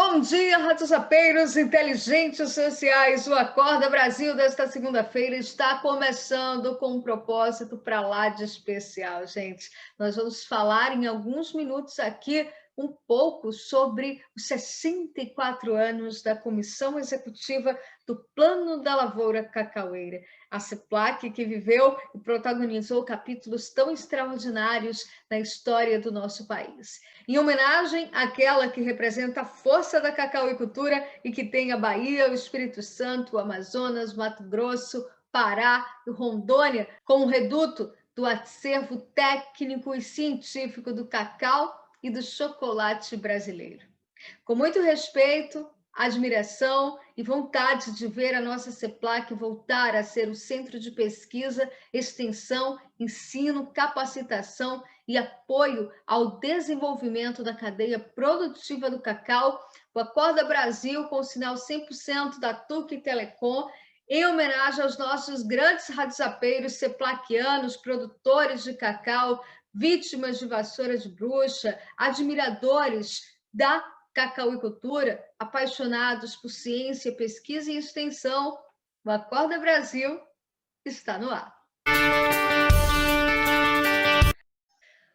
Bom dia, ratosapeiros inteligentes sociais. O Acorda Brasil desta segunda-feira está começando com um propósito para lá de especial, gente. Nós vamos falar em alguns minutos aqui um pouco sobre os 64 anos da Comissão Executiva do Plano da Lavoura Cacaueira. A CEPLAC, que viveu e protagonizou capítulos tão extraordinários na história do nosso país. Em homenagem àquela que representa a força da cacauicultura e que tem a Bahia, o Espírito Santo, o Amazonas, Mato Grosso, Pará e Rondônia como reduto do acervo técnico e científico do cacau e do chocolate brasileiro. Com muito respeito, admiração e vontade de ver a nossa CEPLAC voltar a ser o centro de pesquisa, extensão, ensino, capacitação e apoio ao desenvolvimento da cadeia produtiva do cacau, o Acorda Brasil, com o sinal 100% da Tuque Telecom, em homenagem aos nossos grandes radiosapeiros ceplaquianos, produtores de cacau, vítimas de vassoura de bruxa, admiradores da cacauicultura, apaixonados por ciência, pesquisa e extensão, o Acorda Brasil está no ar.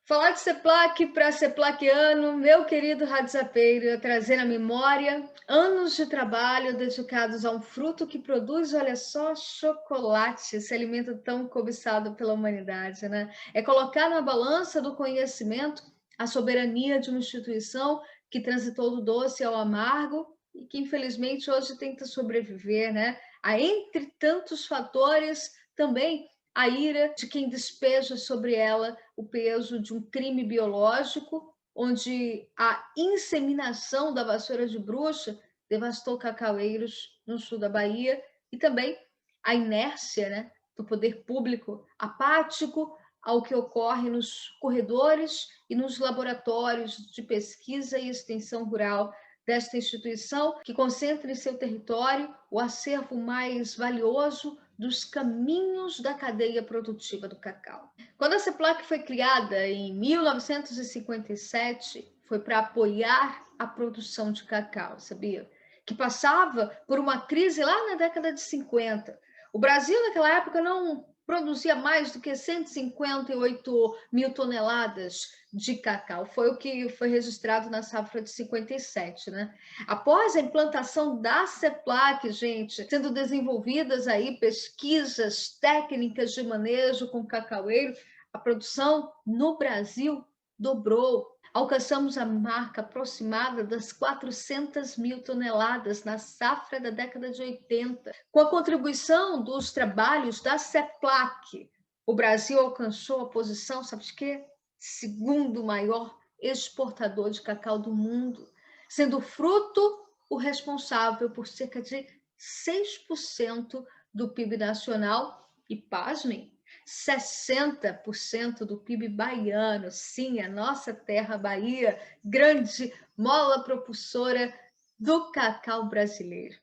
Falar de CEPLAC para ceplaquiano, meu querido radiosapeiro, trazer na memória anos de trabalho dedicados a um fruto que produz, olha só, chocolate, esse alimento tão cobiçado pela humanidade, né? É colocar na balança do conhecimento a soberania de uma instituição que transitou do doce ao amargo e que, infelizmente, hoje tenta sobreviver, né? Entre tantos fatores, também a ira de quem despeja sobre ela o peso de um crime biológico, onde a inseminação da vassoura de bruxa devastou cacaueiros no sul da Bahia, e também a inércia, né, do poder público apático ao que ocorre nos corredores e nos laboratórios de pesquisa e extensão rural desta instituição, que concentra em seu território o acervo mais valioso dos caminhos da cadeia produtiva do cacau. Quando a CEPLAC foi criada em 1957, foi para apoiar a produção de cacau, sabia? Que passava por uma crise lá na década de 50. O Brasil, naquela época, não produzia mais do que 158 mil toneladas de cacau. Foi o que foi registrado na safra de 57, né? Após a implantação da CEPLAC, gente, sendo desenvolvidas aí pesquisas técnicas de manejo com cacaueiro, a produção no Brasil dobrou. Alcançamos a marca aproximada das 400 mil toneladas na safra da década de 80. Com a contribuição dos trabalhos da CEPLAC, o Brasil alcançou a posição, sabe de quê? Segundo maior exportador de cacau do mundo, sendo o fruto o responsável por cerca de 6% do PIB nacional e, pasmem, 60% do PIB baiano. Sim, a nossa terra Bahia, grande mola propulsora do cacau brasileiro.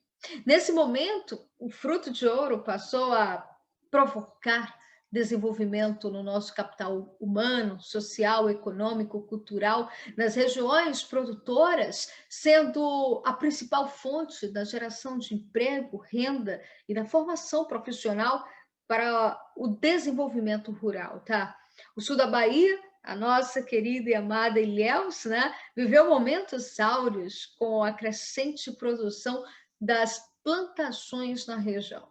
Nesse momento, o fruto de ouro passou a provocar desenvolvimento no nosso capital humano, social, econômico, cultural, nas regiões produtoras, sendo a principal fonte da geração de emprego, renda e da formação profissional para o desenvolvimento rural, tá? O sul da Bahia, a nossa querida e amada Ilhéus, né, viveu momentos áureos com a crescente produção das plantações na região.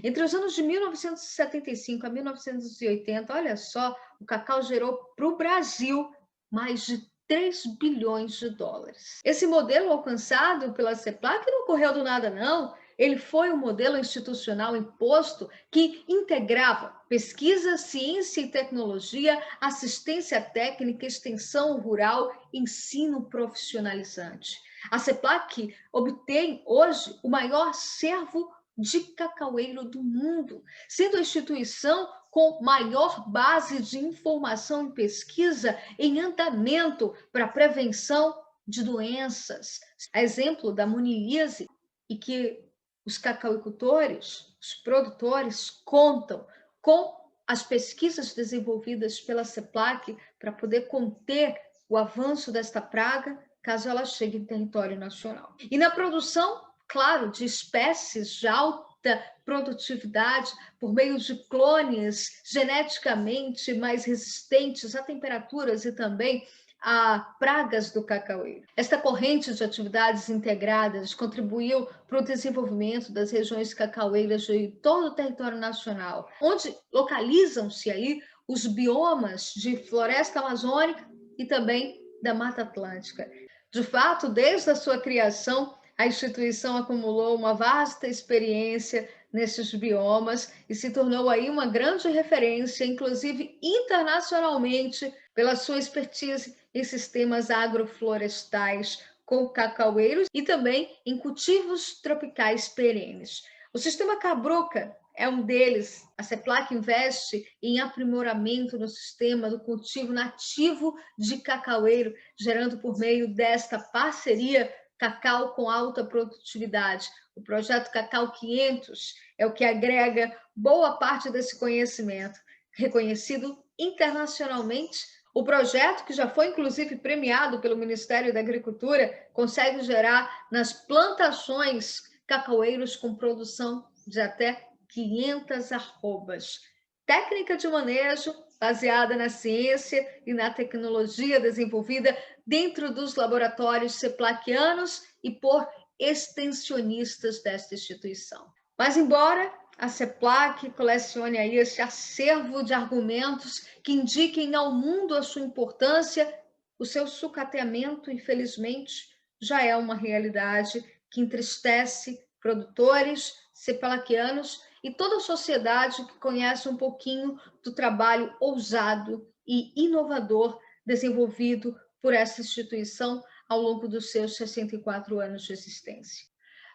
Entre os anos de 1975 a 1980, olha só, o cacau gerou para o Brasil mais de 3 bilhões de dólares. Esse modelo alcançado pela CEPLAC não ocorreu do nada, não. Ele foi um modelo institucional imposto que integrava pesquisa, ciência e tecnologia, assistência técnica, extensão rural, ensino profissionalizante. A CEPLAC obtém hoje o maior acervo de cacaueiro do mundo, sendo a instituição com maior base de informação e pesquisa em andamento para a prevenção de doenças. A exemplo da monilíase, e que os cacauicultores, os produtores, contam com as pesquisas desenvolvidas pela CEPLAC para poder conter o avanço desta praga caso ela chegue em território nacional. E na produção, claro, de espécies de alta produtividade por meio de clones geneticamente mais resistentes a temperaturas e também a pragas do cacaueiro. Esta corrente de atividades integradas contribuiu para o desenvolvimento das regiões cacaueiras de todo o território nacional, onde localizam-se aí os biomas de floresta amazônica e também da Mata Atlântica. De fato, desde a sua criação, a instituição acumulou uma vasta experiência nesses biomas e se tornou aí uma grande referência, inclusive internacionalmente, pela sua expertise em sistemas agroflorestais com cacaueiros e também em cultivos tropicais perenes. O sistema Cabruca é um deles. A CEPLAC investe em aprimoramento no sistema do cultivo nativo de cacaueiro, gerando por meio desta parceria cacau com alta produtividade. O projeto Cacau 500 é o que agrega boa parte desse conhecimento, reconhecido internacionalmente. O projeto, que já foi inclusive premiado pelo Ministério da Agricultura, consegue gerar nas plantações cacaueiros com produção de até 500 arrobas. Técnica de manejo baseada na ciência e na tecnologia desenvolvida dentro dos laboratórios ceplaquianos e por extensionistas desta instituição. Mas, embora a CEPLAC colecione aí esse acervo de argumentos que indiquem ao mundo a sua importância, o seu sucateamento, infelizmente, já é uma realidade que entristece produtores ceplaquianos e toda a sociedade que conhece um pouquinho do trabalho ousado e inovador desenvolvido por essa instituição ao longo dos seus 64 anos de existência.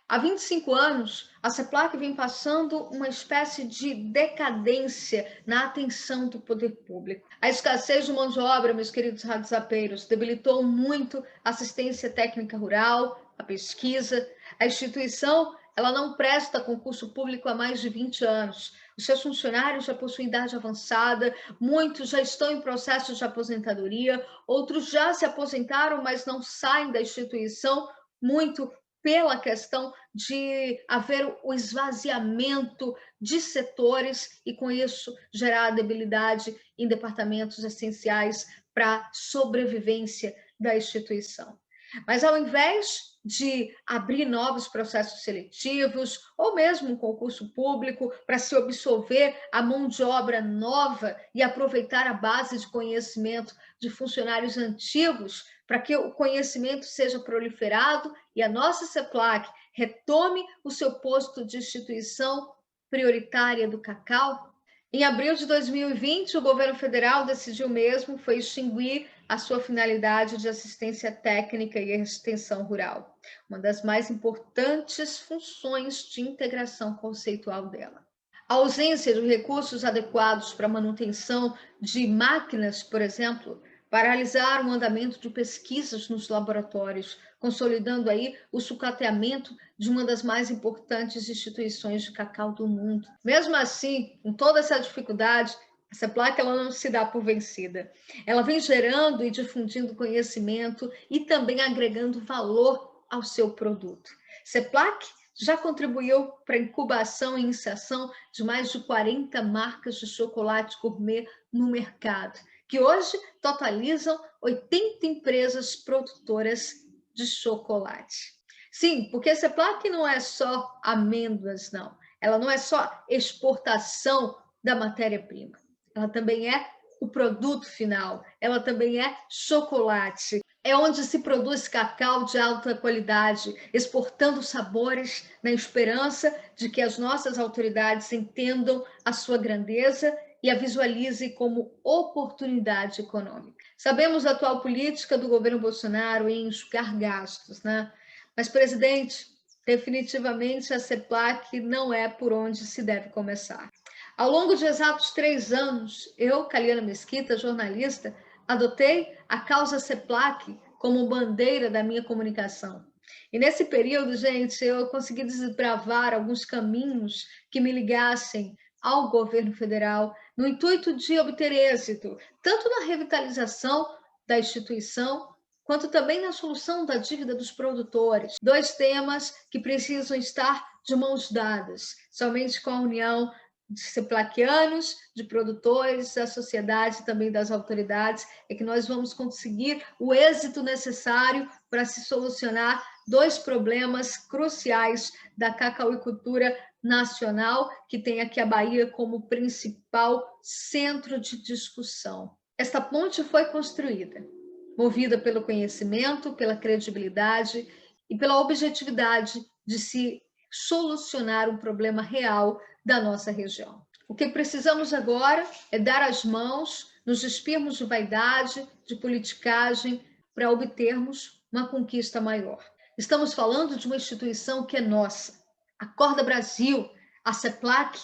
Há 25 anos, a CEPLAC vem passando uma espécie de decadência na atenção do poder público. A escassez de mão de obra, meus queridos radiozapeiros, debilitou muito a assistência técnica rural, a pesquisa. A instituição ela não presta concurso público há mais de 20 anos. Os seus funcionários já possuem idade avançada, muitos já estão em processo de aposentadoria, outros já se aposentaram, mas não saem da instituição, muito pela questão de haver o esvaziamento de setores e, com isso, gerar debilidade em departamentos essenciais para a sobrevivência da instituição. Mas, ao invés de abrir novos processos seletivos ou mesmo um concurso público para se absorver a mão de obra nova e aproveitar a base de conhecimento de funcionários antigos para que o conhecimento seja proliferado e a nossa CEPLAC retome o seu posto de instituição prioritária do cacau. Em abril de 2020, o governo federal decidiu mesmo foi extinguir a sua finalidade de assistência técnica e extensão rural, uma das mais importantes funções de integração conceitual dela. A ausência de recursos adequados para a manutenção de máquinas, por exemplo, paralisaram o andamento de pesquisas nos laboratórios, consolidando aí o sucateamento de uma das mais importantes instituições de cacau do mundo. Mesmo assim, com toda essa dificuldade, essa placa ela não se dá por vencida. Ela vem gerando e difundindo conhecimento e também agregando valor ao seu produto. CEPLAC já contribuiu para a incubação e iniciação de mais de 40 marcas de chocolate gourmet no mercado, que hoje totalizam 80 empresas produtoras de chocolate. Sim, porque a CEPLAC não é só amêndoas, não. Ela não é só exportação da matéria-prima. Ela também é o produto final. Ela também é chocolate. É onde se produz cacau de alta qualidade, exportando sabores na esperança de que as nossas autoridades entendam a sua grandeza e a visualize como oportunidade econômica. Sabemos a atual política do governo Bolsonaro em enxugar gastos, né? Mas, presidente, definitivamente a CEPLAC não é por onde se deve começar. Ao longo de exatos 3 anos, eu, Caliana Mesquita, jornalista, adotei a causa CEPLAC como bandeira da minha comunicação. E nesse período, gente, eu consegui desbravar alguns caminhos que me ligassem ao governo federal, no intuito de obter êxito, tanto na revitalização da instituição, quanto também na solução da dívida dos produtores. Dois temas que precisam estar de mãos dadas. Somente com a união de seplaquianos, de produtores, da sociedade e também das autoridades é que nós vamos conseguir o êxito necessário para se solucionar dois problemas cruciais da cacauicultura nacional, que tem aqui a Bahia como principal centro de discussão. Esta ponte foi construída, movida pelo conhecimento, pela credibilidade e pela objetividade de se solucionar um problema real da nossa região. O que precisamos agora é dar as mãos, nos despirmos de vaidade, de politicagem, para obtermos uma conquista maior. Estamos falando de uma instituição que é nossa. Acorda Brasil, a CEPLAC,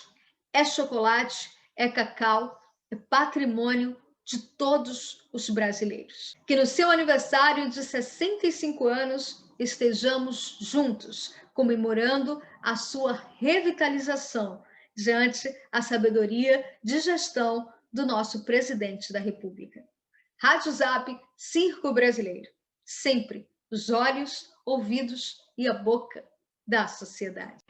é chocolate, é cacau, é patrimônio de todos os brasileiros. Que no seu aniversário de 65 anos estejamos juntos, comemorando a sua revitalização diante a sabedoria de gestão do nosso presidente da República. Rádio Zap, Circo Brasileiro, sempre os olhos, ouvidos e a boca da sociedade.